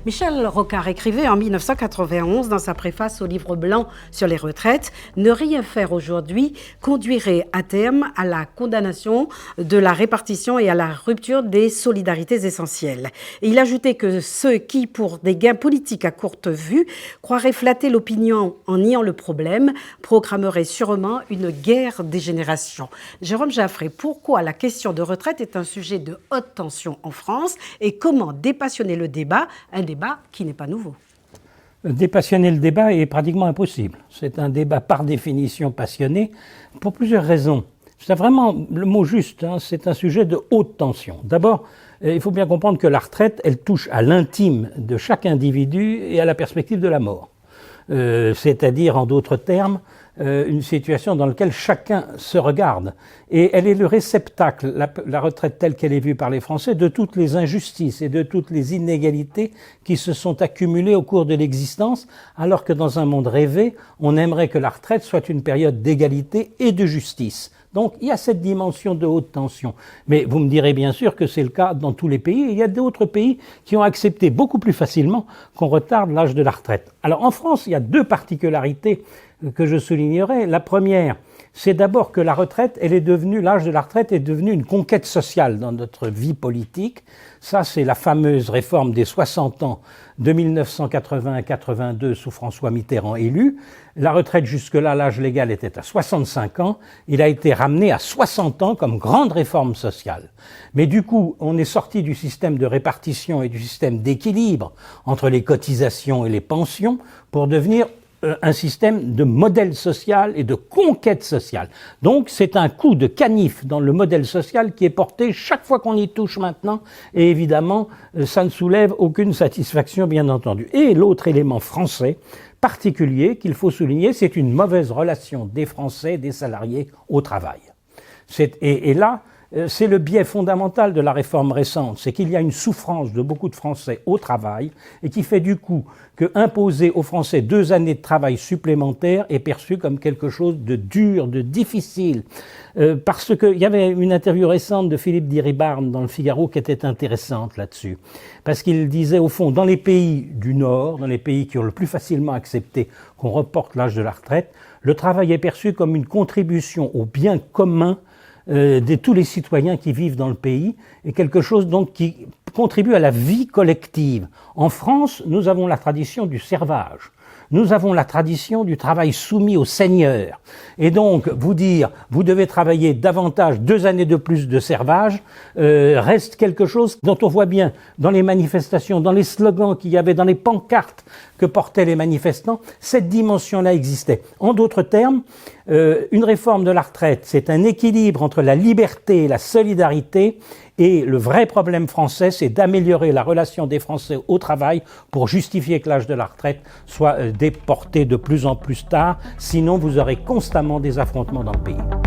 Michel Rocard écrivait en 1991 dans sa préface au livre blanc sur les retraites « Ne rien faire aujourd'hui conduirait à terme à la condamnation de la répartition et à la rupture des solidarités essentielles ». Et il ajoutait que ceux qui, pour des gains politiques à courte vue, croiraient flatter l'opinion en niant le problème, programmeraient sûrement une guerre des générations. Jérôme Jaffray, pourquoi la question de retraite est un sujet de haute tension en France et comment dépassionner le débat, un débat qui n'est pas nouveau? Dépassionner le débat est pratiquement impossible. C'est un débat par définition passionné pour plusieurs raisons. C'est vraiment le mot juste, c'est un sujet de haute tension. D'abord, il faut bien comprendre que la retraite, elle touche à l'intime de chaque individu et à la perspective de la mort. C'est-à-dire, en d'autres termes, une situation dans laquelle chacun se regarde. Et elle est le réceptacle, la retraite telle qu'elle est vue par les Français, de toutes les injustices et de toutes les inégalités qui se sont accumulées au cours de l'existence, alors que dans un monde rêvé, on aimerait que la retraite soit une période d'égalité et de justice. Donc, il y a cette dimension de haute tension. Mais vous me direz bien sûr que c'est le cas dans tous les pays. Et il y a d'autres pays qui ont accepté beaucoup plus facilement qu'on retarde l'âge de la retraite. Alors, en France, il y a deux particularités que je soulignerai. La première, c'est d'abord que l'âge de la retraite est devenu une conquête sociale dans notre vie politique. Ça, c'est la fameuse réforme des 60 ans de 1980-82 sous François Mitterrand élu. La retraite jusque-là, l'âge légal était à 65 ans. Il a été ramené à 60 ans comme grande réforme sociale. Mais du coup, on est sorti du système de répartition et du système d'équilibre entre les cotisations et les pensions pour devenir un système de modèle social et de conquête sociale. Donc c'est un coup de canif dans le modèle social qui est porté chaque fois qu'on y touche maintenant, et évidemment ça ne soulève aucune satisfaction, bien entendu. Et l'autre élément français particulier qu'il faut souligner, c'est une mauvaise relation des Français, des salariés au travail. Et là, c'est le biais fondamental de la réforme récente, c'est qu'il y a une souffrance de beaucoup de Français au travail et qui fait du coup que imposer aux Français 2 années de travail supplémentaires est perçu comme quelque chose de dur, de difficile. Parce qu'il y avait une interview récente de Philippe Diribarne dans le Figaro qui était intéressante là-dessus. Parce qu'il disait au fond, dans les pays du Nord, dans les pays qui ont le plus facilement accepté qu'on reporte l'âge de la retraite, le travail est perçu comme une contribution au bien commun de tous les citoyens qui vivent dans le pays, et quelque chose donc qui contribue à la vie collective. En France, nous avons la tradition du servage. Nous avons la tradition du travail soumis au seigneur. Et donc, vous dire, vous devez travailler davantage, 2 années de plus de servage, reste quelque chose dont on voit bien dans les manifestations, dans les slogans qu'il y avait, dans les pancartes que portaient les manifestants, cette dimension-là existait. En d'autres termes, une réforme de la retraite, c'est un équilibre entre la liberté et la solidarité. Et le vrai problème français, c'est d'améliorer la relation des Français au travail pour justifier que l'âge de la retraite soit déporté de plus en plus tard. Sinon, vous aurez constamment des affrontements dans le pays.